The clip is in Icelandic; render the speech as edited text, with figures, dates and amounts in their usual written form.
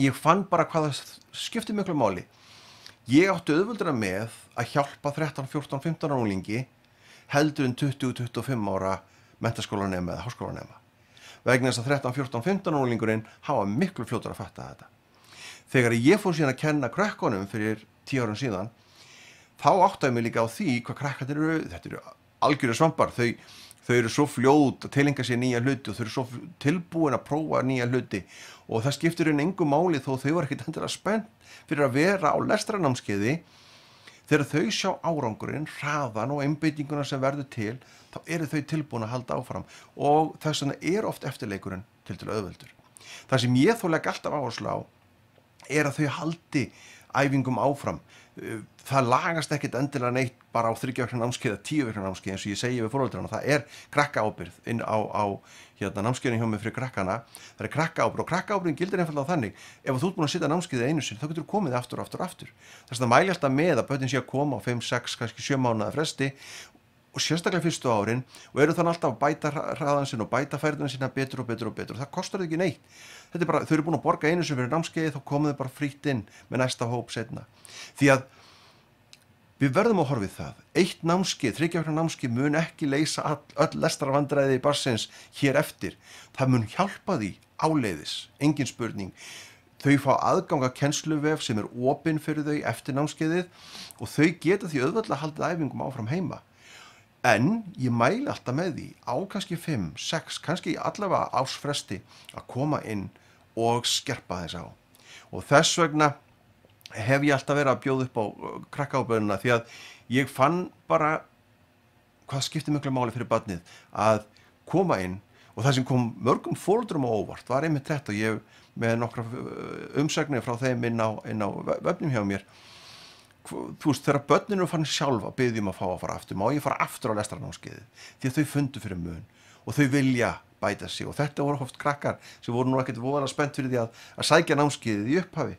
ég fann bara hvað það skipti miklu máli. Ég átti auðveldara með að hjálpa 13, 14, 15 ára unglingi heldur en 20, 25 ára menntaskólanema eða háskólanema. Vegna þess að 13, 14, 15 ára unglingurinn hafa miklu fljótar að fatta þetta. Þegar ég fór síðan að kenna krökkunum fyrir 10 árum síðan, þá áttaði mig líka á því hvað krakkarnir eru, þetta eru algjörir svampar, þau eru svo fljót að tilenga sér nýja hluti og þau eru svo tilbúin að prófa nýja hluti og það skiptir engu máli þó þau eru ekkert endilega spennt fyrir að vera á lestrarnámskeiði. Þegar þau sjá árangurinn, hraðan og einbeitinguna sem verður til, þá eru þau tilbúin að halda áfram og þess vegna oft eftirleikurinn til auðveldur. Það sem ég þó legg alltaf áherslu á að þau haldi æfingum áfram. Það lagast ekkert endilega neitt bara á 3 vikna námskeið eða 10 vikna námskeið eins og ég segi við foreldrana. Það krakkaábyrgð inn á námskeiðinu hjá mig fyrir krakkana. Það krakkaábyrgð og krakkaábyrgðin gildir einfaldlega þannig. Ef þú ert búin að sitja námskeiðið einu sinni, þá getur þú komið aftur. Þess að það mæli alltaf með að börnin sé að koma á 5, 6, kannski 7 mánaða fresti og sérstaklega fyrstu árin og eru þannig alltaf að bæta hraðan sinn og bæta færðina sína betur og betur og betur. Það kostar þau ekki neitt. Þetta bara, þau eru búin að borga einu sem fyrir námskeiði, þá komið þau bara frítt inn með næsta hóp seinna. Því að við verðum að horfa við það. Eitt námskeið, 3 vikna námskeið mun ekki leysa öll lestrarvandræði barnsins hér eftir. Það mun hjálpa því áleiðis, engin spurning. Þau fá aðgang að kennsluvef sem opinn fyrir þau eftir námskeiðið og þau geta því auðveldlega haldið æfingum áfram heima. En ég mæli alltaf með því á kannski 5, 6, kannski allavega ársfresti að koma inn og skerpa þess á. Og þess vegna hef ég alltaf verið að bjóða upp á krakkaábyrgðina því að ég fann bara hvað skiptir miklu máli fyrir barnið að koma inn og það sem kom mörgum foreldrum á óvart var einmitt þetta. Ég með nokkra umsagnir frá þeim inn á vefnum hjá mér. Þú veist, þegar börnin eru farin sjálf að biðja að fá að fara aftur, má ég fara aftur á lestrarnámskeiðið því að þau fundu fyrir mun og þau vilja bæta sig og þetta voru oft krakkar sem voru nú ekkert voðalega spennt fyrir því að sækja námskeiðið í upphafi.